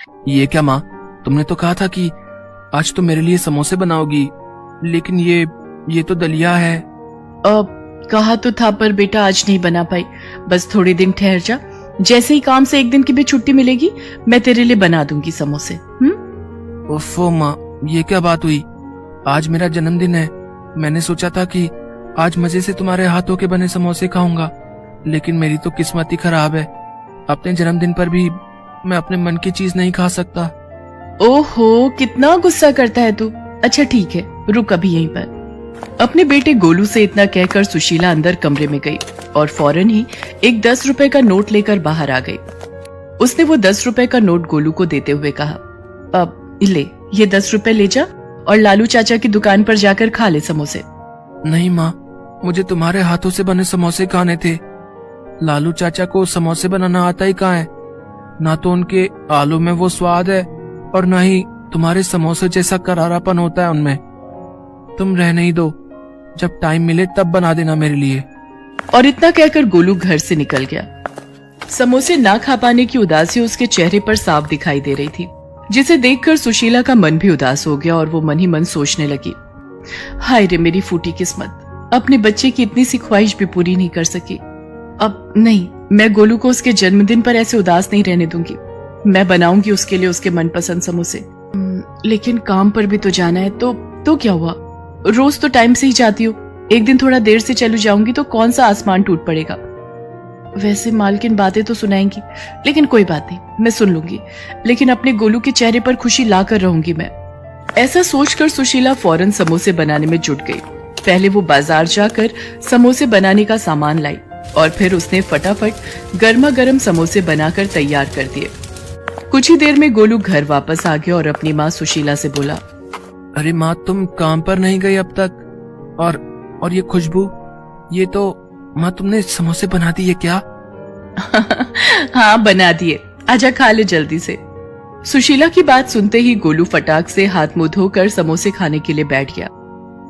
ये क्या माँ, तुमने तो कहा था कि आज तो मेरे लिए समोसे बनाओगी, लेकिन ये तो दलिया है। कहा तो था, पर बेटा आज नहीं बना पाई। बस थोड़े दिन ठहर जा, जैसे ही काम से एक दिन की भी छुट्टी मिलेगी मैं तेरे लिए बना दूंगी समोसे। ओफो माँ, ये क्या बात हुई? आज मेरा जन्मदिन है। मैंने सोचा था कि आज मजे से तुम्हारे हाथों के बने समोसे खाऊंगा, लेकिन मेरी तो किस्मत ही खराब है। अपने जन्मदिन पर भी मैं अपने मन की चीज नहीं खा सकता। ओहो, कितना गुस्सा करता है तू। अच्छा ठीक है, रुक अभी यहीं पर। अपने बेटे गोलू से इतना कहकर सुशीला अंदर कमरे में गई और फौरन ही एक 10 रुपए का नोट लेकर बाहर आ गई। उसने वो 10 रुपए का नोट गोलू को देते हुए कहा, अब ले, ये 10 रुपए ले जा और लालू चाचा की दुकान पर जाकर खा ले समोसे। नहीं माँ, मुझे तुम्हारे हाथों से बने समोसे खाने थे। लालू चाचा को समोसे बनाना आता ही कहाँ है? ना तो उनके आलू में वो स्वाद है और ना ही तुम्हारे समोसे जैसा करारापन होता है उनमें। तुम रहने ही दो, जब टाइम मिले तब बना देना मेरे लिए। और इतना कहकर गोलू घर से निकल गया। समोसे ना खा पाने की उदासी उसके चेहरे पर साफ दिखाई दे रही थी, जिसे देखकर सुशीला का मन भी उदास हो गया और वो मन ही मन सोचने लगी, हाय रे मेरी फूटी किस्मत, अपने बच्चे की इतनी सी ख्वाहिश भी पूरी नहीं कर सकी। अब नहीं, मैं गोलू को उसके जन्मदिन पर ऐसे उदास नहीं रहने दूंगी। मैं बनाऊंगी उसके लिए उसके मनपसंद समोसे। लेकिन काम पर भी तो जाना है। तो क्या हुआ, रोज तो टाइम से ही जाती हूँ, एक दिन थोड़ा देर से चलू जाऊंगी तो कौन सा आसमान टूट पड़ेगा। वैसे मालकिन बातें तो सुनाएंगी, लेकिन कोई बात नहीं, मैं सुन लूंगी। लेकिन अपने गोलू के चेहरे पर खुशी लाकर रहूंगी मैं। ऐसा सोचकर सुशीला फौरन समोसे बनाने में जुट गई। पहले वो बाजार जाकर समोसे बनाने का सामान लाई और फिर उसने फटाफट गर्मा गर्म समोसे बनाकर तैयार कर दिए। कुछ ही देर में गोलू घर वापस आ गया और अपनी माँ सुशीला से बोला, अरे माँ, तुम काम पर नहीं गई अब तक? और ये खुशबू, ये तो माँ तुमने समोसे बना दिए क्या? हाँ बना दिए, आजा खा ले जल्दी से। सुशीला की बात सुनते ही गोलू फटाक से हाथ मुंह धोकर समोसे खाने के लिए बैठ गया।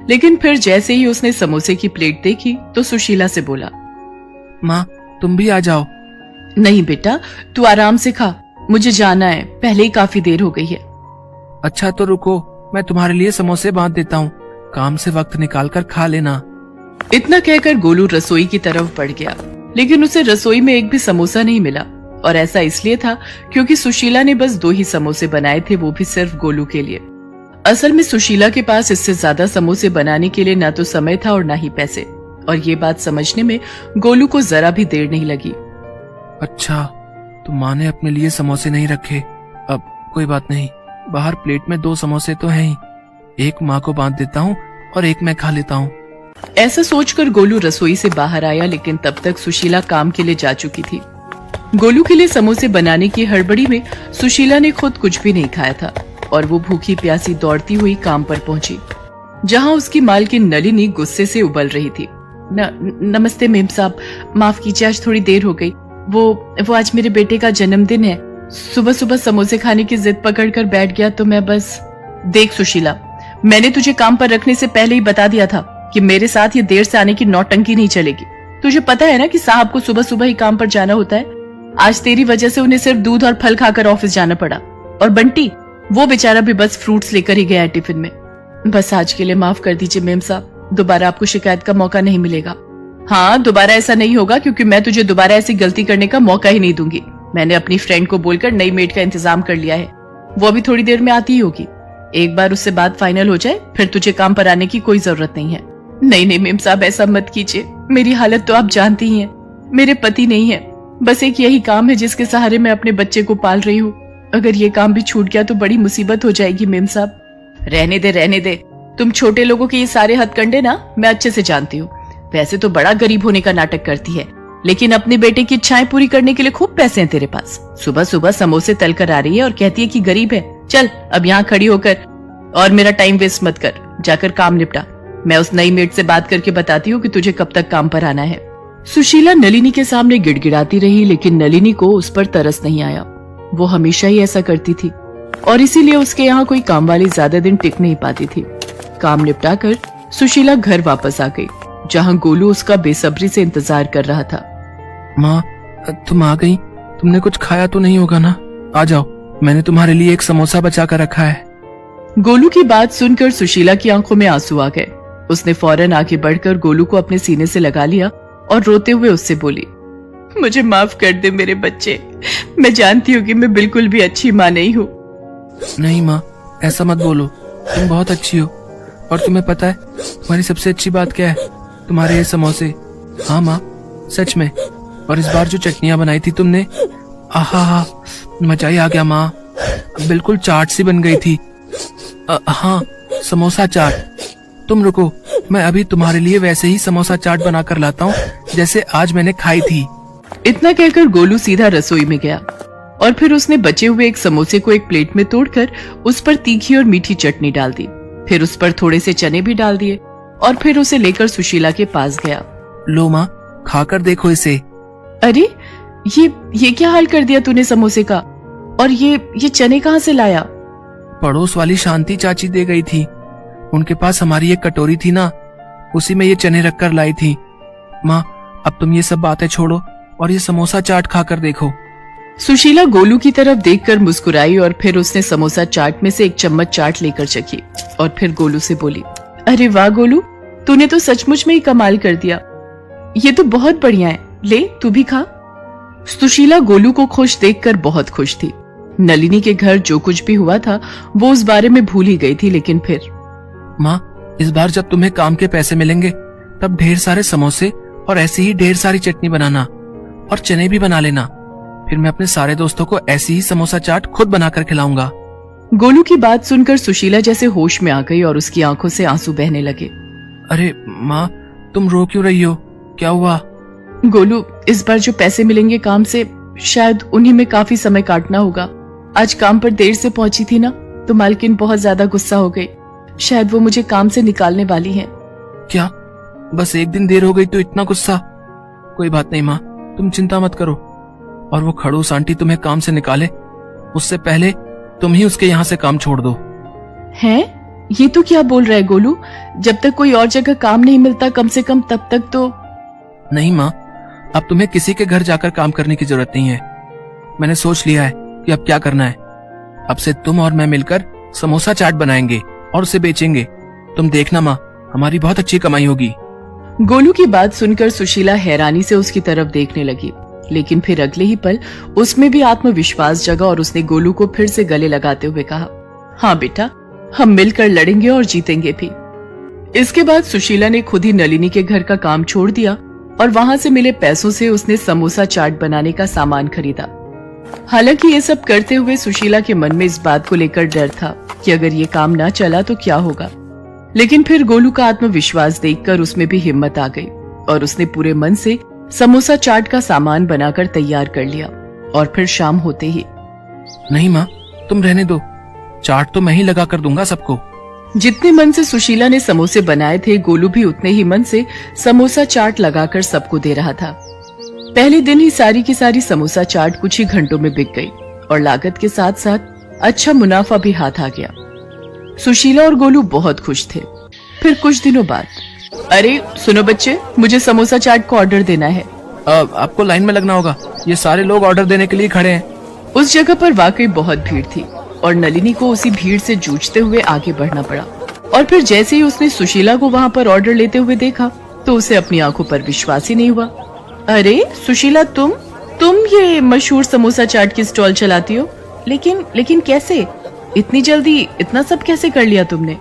लेकिन फिर जैसे ही उसने समोसे की प्लेट देखी तो सुशीला से बोला, माँ तुम भी आ जाओ। नहीं बेटा, तू आराम से खा, मुझे जाना है, पहले ही काफी देर हो गई है। अच्छा तो रुको, मैं तुम्हारे लिए समोसे बांध देता हूँ, काम से वक्त निकाल कर खा लेना। इतना कहकर गोलू रसोई की तरफ बढ़ गया, लेकिन उसे रसोई में एक भी समोसा नहीं मिला। और ऐसा इसलिए था क्योंकि सुशीला ने बस 2 ही समोसे बनाए थे, वो भी सिर्फ गोलू के लिए। असल में सुशीला के पास इससे ज्यादा समोसे बनाने के लिए ना तो समय था और ना ही पैसे। और ये बात समझने में गोलू को जरा भी देर नहीं लगी। अच्छा, तो माँ ने अपने लिए समोसे नहीं रखे। अब कोई बात नहीं, बाहर प्लेट में 2 समोसे तो हैं ही, एक माँ को बांध देता हूँ और एक मैं खा लेता हूँ। ऐसा सोचकर गोलू रसोई से बाहर आया, लेकिन तब तक सुशीला काम के लिए जा चुकी थी। गोलू के लिए समोसे बनाने की हड़बड़ी में सुशीला ने खुद कुछ भी नहीं खाया था और वो भूखी प्यासी दौड़ती हुई काम पर पहुंची, जहां उसकी मालकिन नलिनी गुस्से से उबल रही थी। नमस्ते मेम साहब, माफ कीजिए, आज थोड़ी देर हो गई। वो आज मेरे बेटे का जन्मदिन है। सुबह सुबह समोसे खाने की जिद पकड़कर बैठ गया तो मैं बस। देख सुशीला, मैंने तुझे काम पर रखने से पहले ही बता दिया था कि मेरे साथ ये देर से आने की नौटंकी नहीं चलेगी। तुझे पता है ना कि साहब को सुबह सुबह ही काम पर जाना होता है। आज तेरी वजह से उन्हें सिर्फ दूध और फल खाकर ऑफिस जाना पड़ा। और बंटी, वो बेचारा भी बस फ्रूट्स लेकर ही गया है टिफिन में। बस आज के लिए माफ कर दीजिए मेम साहब, दोबारा आपको शिकायत का मौका नहीं मिलेगा। हाँ, दोबारा ऐसा नहीं होगा, क्योंकि मैं तुझे दोबारा ऐसी गलती करने का मौका ही नहीं दूंगी। मैंने अपनी फ्रेंड को बोलकर नई मेड का इंतजाम कर लिया है, वो अभी थोड़ी देर में आती ही होगी। एक बार उससे बात फाइनल हो जाए फिर तुझे काम पर आने की कोई जरूरत नहीं है। नहीं मेम साहब, ऐसा मत कीजिए, मेरी हालत तो आप जानती ही हैं। मेरे पति नहीं है, बस एक यही काम है जिसके सहारे मैं अपने बच्चे को पाल रही हूँ। अगर ये काम भी छूट गया तो बड़ी मुसीबत हो जाएगी मेम साहब। रहने दे, तुम छोटे लोगों के ये सारे हथकंडे ना मैं अच्छे से जानती हूँ। वैसे तो बड़ा गरीब होने का नाटक करती है, लेकिन अपने बेटे की इच्छाएं पूरी करने के लिए खूब पैसे हैं तेरे पास। सुबह सुबह समोसे तल कर आ रही है और कहती है कि गरीब है। चल अब यहाँ खड़ी होकर और मेरा टाइम वेस्ट मत कर, जाकर काम निपटा। मैं उस नई मेड से बात करके बताती हूँ कि तुझे कब तक काम पर आना है। सुशीला नलिनी के सामने गिड़गिड़ाती रही, लेकिन नलिनी को उस पर तरस नहीं आया। वो हमेशा ही ऐसा करती थी और इसीलिए उसके यहाँ कोई काम वाली ज्यादा दिन टिक नहीं पाती थी। काम निपटाकर सुशीला घर वापस आ गई, जहाँ गोलू उसका बेसब्री से इंतजार कर रहा था। माँ तुम आ गई, तुमने कुछ खाया तो नहीं होगा ना? आ जाओ मैंने तुम्हारे लिए एक समोसा बचा कर रखा है। गोलू की बात सुनकर सुशीला की आंखों में आंसू आ गए। उसने फौरन आगे बढ़कर गोलू को अपने सीने से लगा लिया और रोते हुए उससे बोली, मुझे माफ कर दे मेरे बच्चे, मैं जानती हूँ कि मैं बिल्कुल भी अच्छी माँ नहीं हूँ। नहीं माँ, ऐसा मत बोलो, तुम बहुत अच्छी हो। और तुम्हें पता है तुम्हारी सबसे अच्छी बात क्या है? तुम्हारे ये समोसे। हाँ माँ, सच में। और इस बार जो चटनियाँ बनाई थी तुमने, आहा हा, मजा ही आ गया माँ। बिल्कुल चाट सी बन गई थी। हाँ, समोसा चाट। तुम रुको, मैं अभी तुम्हारे लिए वैसे ही समोसा चाट बना कर लाता हूँ जैसे आज मैंने खाई थी। इतना कहकर गोलू सीधा रसोई में गया और फिर उसने बचे हुए एक समोसे को एक प्लेट में तोड़कर उस पर तीखी और मीठी चटनी डाल दी। फिर उस पर थोड़े से चने भी डाल दिए और फिर उसे लेकर सुशीला के पास गया। लो माँ, खाकर देखो इसे। अरे ये क्या हाल कर दिया तूने समोसे का? और ये चने कहाँ से लाया? पड़ोस वाली शांति चाची दे गई थी। उनके पास हमारी एक कटोरी थी ना, उसी में ये चने रखकर लाई थी। माँ, अब तुम ये सब बातें छोड़ो और ये समोसा चाट खाकर देखो। सुशीला गोलू की तरफ देखकर मुस्कुराई और फिर उसने समोसा चाट में से एक चम्मच चाट लेकर चखी और फिर गोलू से बोली, अरे वाह गोलू, तूने तो सचमुच में ही कमाल कर दिया। ये तो बहुत बढ़िया है, ले तू भी खा। सुशीला गोलू को खुश देखकर बहुत खुश थी। नलिनी के घर जो कुछ भी हुआ था वो उस बारे में भूल ही गई थी। लेकिन फिर, माँ, इस बार जब तुम्हें काम के पैसे मिलेंगे तब ढेर सारे समोसे और ऐसी ही ढेर सारी चटनी बनाना और चने भी बना लेना। फिर मैं अपने सारे दोस्तों को ऐसी ही समोसा चाट खुद बनाकर खिलाऊंगा। गोलू की बात सुनकर सुशीला जैसे होश में आ गई और उसकी आंखों से आंसू बहने लगे। अरे माँ, तुम रो क्यों रही हो? क्या हुआ? गोलू, इस बार जो पैसे मिलेंगे काम से, शायद उन्हीं में काफी समय काटना होगा। आज काम पर देर से पहुंची थी ना, तो मालकिन बहुत ज्यादा गुस्सा हो गई। शायद वो मुझे काम से निकालने वाली हैं। क्या? बस एक दिन देर हो गई तो इतना गुस्सा? कोई बात नहीं माँ, तुम चिंता मत करो। और वो खड़ूस आंटी तुम्हें काम से निकाले उससे पहले तुम ही उसके यहाँ से काम छोड़ दो। हैं? ये तो क्या बोल रहा है गोलू? जब तक कोई और जगह काम नहीं मिलता कम से कम तब तक तो। नहीं माँ, अब तुम्हें किसी के घर जाकर काम करने की जरूरत नहीं है। मैंने सोच लिया है कि अब क्या करना है। अब से तुम और मैं मिलकर समोसा चाट बनाएंगे और उसे बेचेंगे। तुम देखना माँ, हमारी बहुत अच्छी कमाई होगी। गोलू की बात सुनकर सुशीला हैरानी से उसकी तरफ देखने लगी, लेकिन फिर अगले ही पल उसमें भी आत्मविश्वास जगा और उसने गोलू को फिर से गले लगाते हुए कहा, हाँ बेटा, हम मिलकर लड़ेंगे और जीतेंगे भी। इसके बाद सुशीला ने खुद ही नलिनी के घर का काम छोड़ दिया और वहां से मिले पैसों से उसने समोसा चाट बनाने का सामान खरीदा। हालांकि ये सब करते हुए सुशीला के मन में इस बात को लेकर डर था कि अगर ये काम ना चला तो क्या होगा। लेकिन फिर गोलू का आत्मविश्वास देखकर उसमें भी हिम्मत आ गई और उसने पूरे मन से समोसा चाट का सामान बनाकर तैयार कर लिया। और फिर शाम होते ही, नहीं माँ, तुम रहने दो, चाट तो मैं ही लगा कर दूंगा सबको। जितने मन से सुशीला ने समोसे बनाए थे, गोलू भी उतने ही मन से समोसा चाट लगाकर सबको दे रहा था। पहले दिन ही सारी की सारी समोसा चाट कुछ ही घंटों में बिक गई और लागत के साथ साथ अच्छा मुनाफा भी हाथ आ गया। सुशीला और गोलू बहुत खुश थे। फिर कुछ दिनों बाद, अरे सुनो बच्चे, मुझे समोसा चाट को ऑर्डर देना है। आपको लाइन में लगना होगा, ये सारे लोग ऑर्डर देने के लिए खड़े हैं। उस जगह पर वाकई बहुत भीड़ थी और नलिनी को उसी भीड़ से जूझते हुए आगे बढ़ना पड़ा। और फिर जैसे ही उसने सुशीला को वहाँ पर ऑर्डर लेते हुए देखा तो उसे अपनी आंखों पर विश्वास ही नहीं हुआ। अरे सुशीला, तुम ये मशहूर समोसा चाट की स्टॉल चलाती हो? लेकिन कैसे? इतनी जल्दी इतना सब कैसे कर लिया तुमने?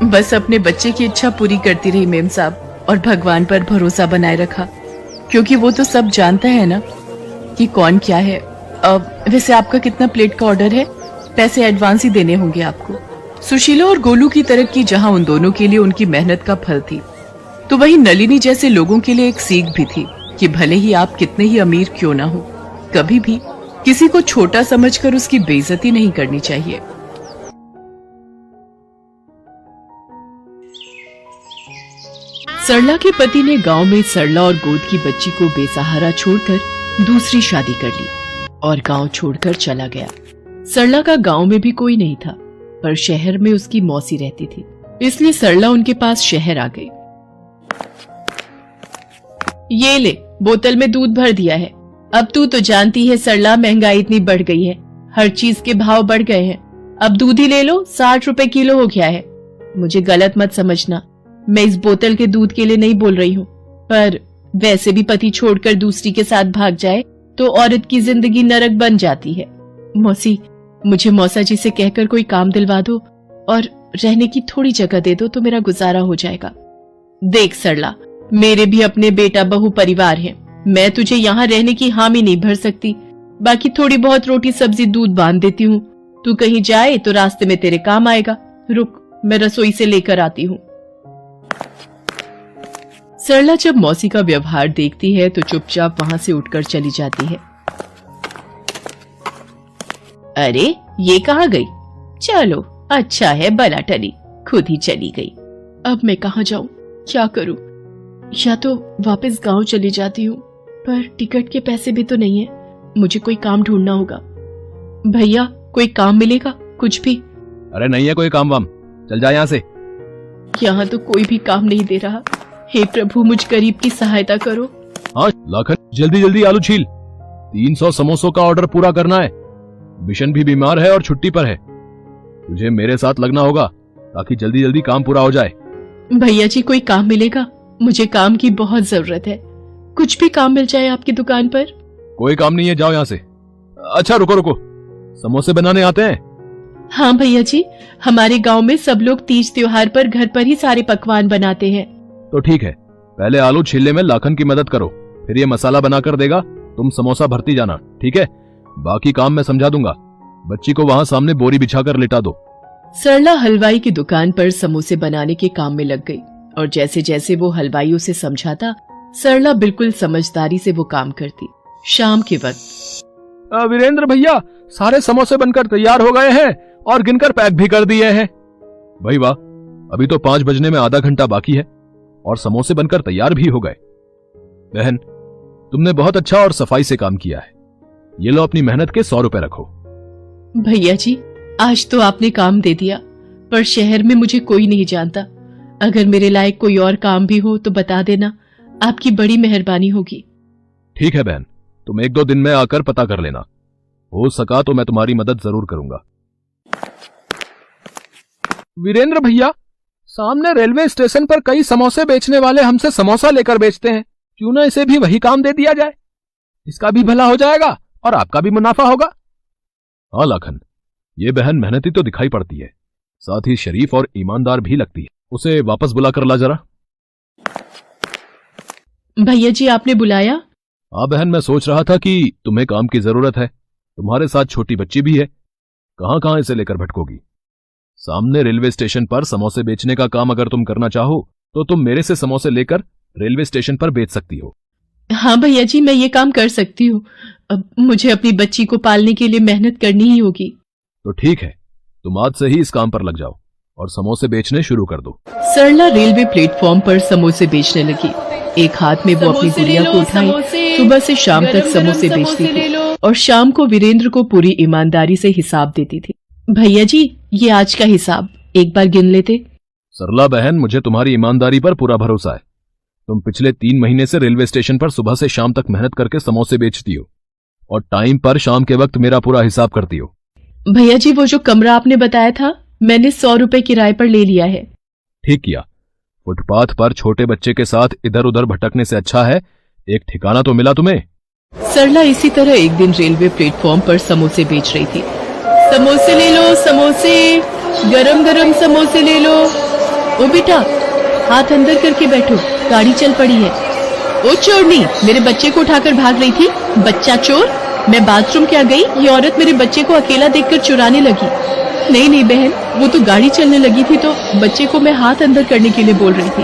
बस अपने बच्चे की इच्छा पूरी करती रही मेम साहब, और भगवान पर भरोसा बनाए रखा, क्योंकि वो तो सब जानता है ना कि कौन क्या है। वैसे आपका कितना प्लेट का ऑर्डर है? पैसे एडवांस ही देने होंगे आपको। सुशीला और गोलू की तरक्की जहां उन दोनों के लिए उनकी मेहनत का फल थी, तो वहीं नलिनी जैसे लोगों के लिए एक सीख भी थी कि भले ही आप कितने ही अमीर क्यों ना हो, कभी भी किसी को छोटा समझकर उसकी बेइज्जती नहीं करनी चाहिए। सरला के पति ने गांव में सरला और गोद की बच्ची को बेसहारा छोड़कर दूसरी शादी कर ली और गांव छोड़कर चला गया। सरला का गांव में भी कोई नहीं था, पर शहर में उसकी मौसी रहती थी, इसलिए सरला उनके पास शहर आ गई। ये ले, बोतल में दूध भर दिया है। अब तू तो जानती है सरला, महंगाई इतनी बढ़ गई है, हर चीज के भाव बढ़ गए हैं। अब दूध ही ले लो, 60 रुपए किलो हो गया है। मुझे गलत मत समझना, मैं इस बोतल के दूध के लिए नहीं बोल रही हूँ, पर वैसे भी पति छोड़कर दूसरी के साथ भाग जाए तो औरत की जिंदगी नरक बन जाती है। मौसी, मुझे मौसा जी से कहकर कोई काम दिलवा दो और रहने की थोड़ी जगह दे दो तो मेरा गुजारा हो जाएगा। देख सरला, मेरे भी अपने बेटा बहू परिवार हैं। मैं तुझे यहाँ रहने की हामी नहीं भर सकती। बाकी थोड़ी बहुत रोटी सब्जी दूध बांध देती हूँ। तू कहीं जाए तो रास्ते में तेरे काम आएगा। रुक, मैं रसोई से लेकर आती हूँ। सरला जब मौसी का व्यवहार देखती है तो चुपचाप वहां से उठकर चली जाती है। अरे ये कहाँ गई? चलो अच्छा है, बला टली, खुद ही चली गई। अब मैं कहाँ जाऊं, क्या करूं? या तो वापस गांव चली जाती हूँ, पर टिकट के पैसे भी तो नहीं है। मुझे कोई काम ढूंढना होगा। भैया, कोई काम मिलेगा? कुछ भी? अरे नहीं है कोई काम वाम, चल जा यहाँ से। यहाँ तो कोई भी काम नहीं दे रहा। हे प्रभु, मुझ गरीब की सहायता करो। हाँ लाखन, जल्दी जल्दी आलू छील। 300 समोसों का ऑर्डर पूरा करना है। बिशन भी बीमार है और छुट्टी पर है। तुझे मेरे साथ लगना होगा ताकि जल्दी जल्दी काम पूरा हो जाए। भैया जी, कोई काम मिलेगा? मुझे काम की बहुत जरूरत है। कुछ भी काम मिल जाए आपकी दुकान पर। कोई काम नहीं है, जाओ यहाँ से। अच्छा रुको रुको, समोसे बनाने आते हैं? हाँ भैया जी, हमारे गांव में सब लोग तीज त्योहार पर घर पर ही सारे पकवान बनाते हैं। तो ठीक है, पहले आलू छीलने में लाखन की मदद करो, फिर ये मसाला बनाकर देगा, तुम समोसा भरती जाना, ठीक है? बाकी काम मैं समझा दूंगा। बच्ची को वहां सामने बोरी बिछाकर लिटा दो। सरला हलवाई की दुकान पर समोसे बनाने के काम में लग गई और जैसे जैसे वो हलवाई उसे समझाता, सरला बिल्कुल समझदारी से वो काम करती। शाम के वक्त वीरेंद्र भैया, सारे समोसे बनकर तैयार हो गए हैं और गिनकर पैक भी कर दिए हैं। भाई वाह, अभी तो 5 बजने में आधा घंटा बाकी है और समोसे बनकर तैयार भी हो गए। बहन, तुमने बहुत अच्छा और सफाई से काम किया है। ये लो अपनी मेहनत के 100 रुपए रखो। भैया जी, आज तो आपने काम दे दिया, पर शहर में मुझे कोई नहीं जानता। अगर मेरे लायक कोई और काम भी हो तो बता देना, आपकी बड़ी मेहरबानी होगी। ठीक है बहन, तुम 1-2 दिन में आकर पता कर लेना। हो सका तो मैं तुम्हारी मदद जरूर करूंगा। वीरेंद्र भैया, सामने रेलवे स्टेशन पर कई समोसे बेचने वाले हमसे समोसा लेकर बेचते हैं। क्यों ना इसे भी वही काम दे दिया जाए? इसका भी भला हो जाएगा और आपका भी मुनाफा होगा। हाँ लाखन, ये बहन मेहनती तो दिखाई पड़ती है, साथ ही शरीफ और ईमानदार भी लगती है। उसे वापस बुलाकर ला जरा। भैया जी, आपने बुलाया? हाँ बहन, मैं सोच रहा था कि तुम्हें काम की जरूरत है। तुम्हारे साथ छोटी बच्ची भी है, कहां कहां इसे लेकर भटकोगी। सामने रेलवे स्टेशन पर समोसे बेचने का काम अगर तुम करना चाहो तो तुम मेरे से समोसे लेकर रेलवे स्टेशन पर बेच सकती हो। हाँ भैया जी, मैं ये काम कर सकती हूँ। अब मुझे अपनी बच्ची को पालने के लिए मेहनत करनी ही होगी। तो ठीक है, तुम आज से ही इस काम पर लग जाओ और समोसे बेचने शुरू कर दो। सरला रेलवे प्लेटफॉर्म पर समोसे बेचने लगी। एक हाथ में वो अपनी गुड़िया को उठाए सुबह से शाम तक समोसे बेचती थी और शाम को वीरेंद्र को पूरी ईमानदारी से हिसाब देती थी। भैया जी, ये आज का हिसाब एक बार गिन लेते। सरला बहन, मुझे तुम्हारी ईमानदारी पर पूरा भरोसा है। तुम पिछले 3 महीने से रेलवे स्टेशन पर सुबह से शाम तक मेहनत करके समोसे बेचती हो और टाइम पर शाम के वक्त मेरा पूरा हिसाब करती हो। भैया जी, वो जो कमरा आपने बताया था, मैंने 100 रुपए किराए पर ले लिया है। ठीक किया। फुटपाथ पर छोटे बच्चे के साथ इधर उधर भटकने से अच्छा है एक ठिकाना तो मिला तुम्हें। सरला इसी तरह एक दिन रेलवे प्लेटफॉर्म पर समोसे बेच रही थी। समोसे ले लो, समोसे, गरम गरम समोसे ले लो। ओ बेटा, हाथ अंदर करके बैठो, गाड़ी चल पड़ी है। ओ चोरनी, मेरे बच्चे को उठाकर भाग रही थी। बच्चा चोर, मैं बाथरूम क्या गई, ये औरत मेरे बच्चे को अकेला देखकर चुराने लगी। नहीं नहीं बहन, वो तो गाड़ी चलने लगी थी तो बच्चे को मैं हाथ अंदर करने के लिए बोल रही थी।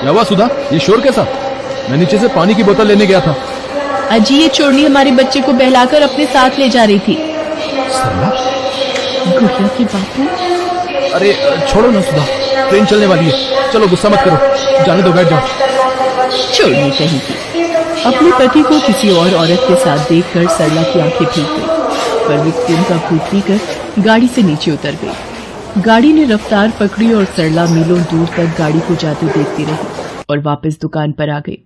क्या हुआ सुधा, ये शोर कैसा? मैं नीचे से पानी की बोतल लेने गया था। अजी, ये चोरनी हमारे बच्चे को बहलाकर अपने साथ ले जा रही थी। सरला, गुड़िया के बापू। अरे छोड़ो ना सुधा, ट्रेन चलने वाली है। चलो गुस्सा मत करो, जाने दो, बैठ जाओ। चोरनी कहीं की। अपने पति को किसी और औरत के साथ देखकर सरला की आंखें भीग गई, पर वो खून का घूंट पीकर गाड़ी से नीचे उतर गई। गाड़ी ने रफ्तार पकड़ी और सरला मीलों दूर तक गाड़ी को जाते देखती रही और वापस दुकान पर आ गई।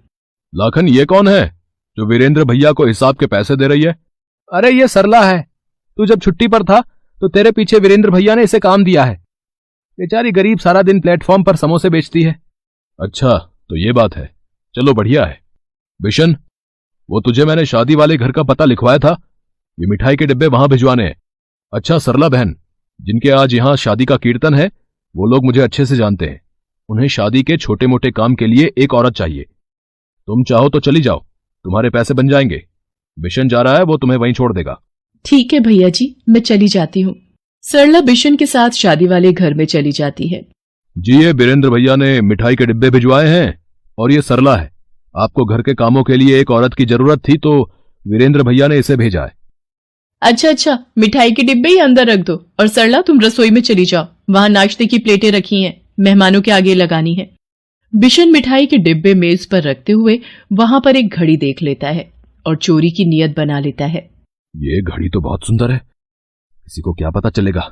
लाखन, ये कौन है जो वीरेंद्र भैया को हिसाब के पैसे दे रही है? अरे ये सरला है, तू जब छुट्टी पर था तो तेरे पीछे वीरेंद्र भैया ने इसे काम दिया है। बेचारी गरीब सारा दिन प्लेटफॉर्म पर समोसे बेचती है। अच्छा, तो ये बात है। चलो बढ़िया है। बिशन, वो तुझे मैंने शादी वाले घर का पता लिखवाया था, ये मिठाई के डिब्बे वहां भिजवाने हैं। अच्छा सरला बहन, जिनके आज यहां शादी का कीर्तन है, वो लोग मुझे अच्छे से जानते हैं। उन्हें शादी के छोटे मोटे काम के लिए एक औरत चाहिए। तुम चाहो तो चली जाओ, तुम्हारे पैसे बन जाएंगे। बिशन जा रहा है, वो तुम्हें वहीं छोड़ देगा। ठीक है भैया जी, मैं चली जाती हूँ। सरला बिशन के साथ शादी वाले घर में चली जाती है। जी, ये वीरेंद्र भैया ने मिठाई के डिब्बे भिजवाए हैं और ये सरला है। आपको घर के कामों के लिए एक औरत की जरूरत थी तो वीरेंद्र भैया ने इसे भेजा है। अच्छा, मिठाई के डिब्बे ही अंदर रख दो और सरला तुम रसोई में चली जाओ, वहां नाश्ते की प्लेटें रखी हैं, मेहमानों के आगे लगानी है। बिशन मिठाई के डिब्बे मेज पर रखते हुए वहां पर एक घड़ी देख लेता है और चोरी की नीयत बना लेता है। ये घड़ी तो बहुत सुंदर है, किसी को क्या पता चलेगा।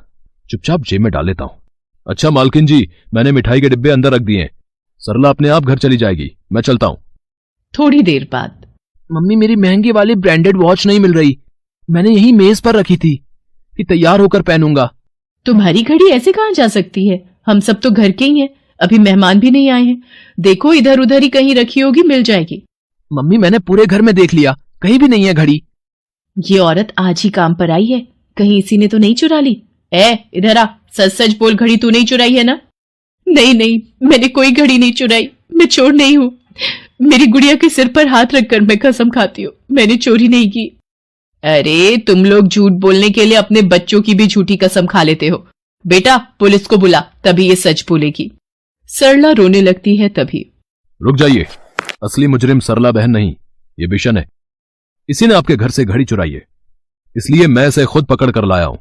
चुपचाप जेब में डाल लेता हूं। अच्छा मालकिन जी, मैंने मिठाई के डिब्बे अंदर रख दिए हैं। सरला अपने आप घर चली जाएगी, मैं चलता हूं। थोड़ी देर बाद, मम्मी, मेरी महंगी वाली ब्रांडेड वॉच नहीं मिल रही। मैंने यही मेज पर रखी थी कि तैयार होकर पहनूंगा। तुम्हारी घड़ी ऐसे कहां जा सकती है? हम सब तो घर के ही हैं, अभी मेहमान भी नहीं आए हैं। देखो इधर उधर ही कहीं रखी होगी, मिल जाएगी। मम्मी, मैंने पूरे घर में देख लिया, कहीं भी नहीं है घड़ी। ये औरत आज ही काम पर आई है, कहीं इसी ने तो नहीं चुरा ली? इधर आ, सच सच बोल, घड़ी तू नहीं चुराई है ना? नहीं, मैंने कोई घड़ी नहीं चुराई, मैं चोर नहीं हूँ। मेरी गुड़िया के सिर पर हाथ रखकर मैं कसम खाती हूँ, मैंने चोरी नहीं की। अरे तुम लोग झूठ बोलने के लिए अपने बच्चों की भी झूठी कसम खा लेते हो। बेटा, पुलिस को बुला, तभी ये सच बोलेगी। सरला रोने लगती है तभी। रुक जाइए, असली मुजरिम सरला बहन नहीं, ये बिशन है। इसी ने आपके घर से घड़ी चुराई है, इसलिए मैं इसे खुद पकड़ कर लाया हूं।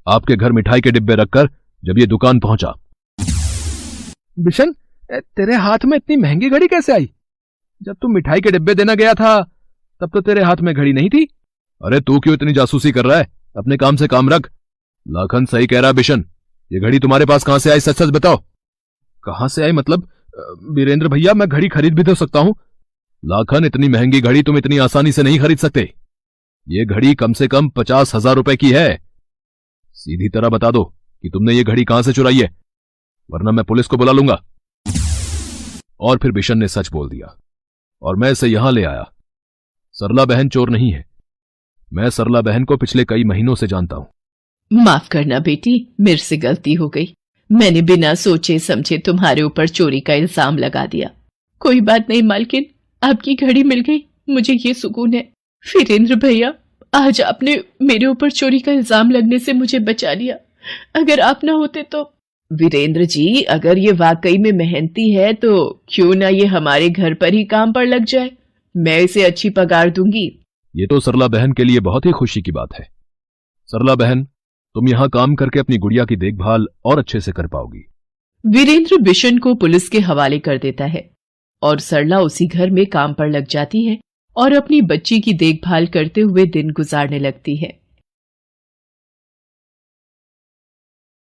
आपके घर मिठाई के डिब्बे रखकर जब ये दुकान पहुंचा। बिशन, तेरे हाथ में इतनी महंगी घड़ी कैसे आई? जब तू मिठाई के डिब्बे देना गया था तब तो तेरे हाथ में घड़ी नहीं थी। अरे तू क्यों इतनी जासूसी कर रहा है? अपने काम से काम रख। लाखन सही कह रहा है बिशन, ये घड़ी तुम्हारे पास कहां से आई, सच सच बताओ। कहां से आई मतलब? वीरेंद्र भैया, मैं घड़ी खरीद भी तो सकता हूं। लाखन, इतनी महंगी घड़ी तुम इतनी आसानी से नहीं खरीद सकते। ये घड़ी कम से कम 50,000 रुपए की है। सीधी तरह बता दो कि तुमने ये घड़ी कहां से चुराई है, वरना मैं पुलिस को बुला लूंगा। और फिर बिशन ने सच बोल दिया और मैं इसे यहां ले आया। सरला बहन चोर नहीं है। मैं सरला बहन को पिछले कई महीनों से जानता हूं। माफ करना बेटी, मेरे से गलती हो गई। मैंने बिना सोचे समझे तुम्हारे ऊपर चोरी का इल्जाम लगा दिया। कोई बात नहीं मालकिन, आपकी घड़ी मिल गई, मुझे ये सुकून है। वीरेंद्र भैया, आज आपने मेरे ऊपर चोरी का इल्जाम लगने से मुझे बचा लिया। अगर आप ना होते तो। वीरेंद्र जी, अगर ये वाकई में मेहनती है तो क्यों ना ये हमारे घर पर ही काम पर लग जाए, मैं इसे अच्छी पगार दूंगी। ये तो सरला बहन के लिए बहुत ही खुशी की बात है। सरला बहन, तुम यहां काम करके अपनी गुड़िया की देखभाल और अच्छे से कर पाओगी। वीरेंद्र बिशन को पुलिस के हवाले कर देता है और सरला उसी घर में काम पर लग जाती है और अपनी बच्ची की देखभाल करते हुए दिन गुजारने लगती है।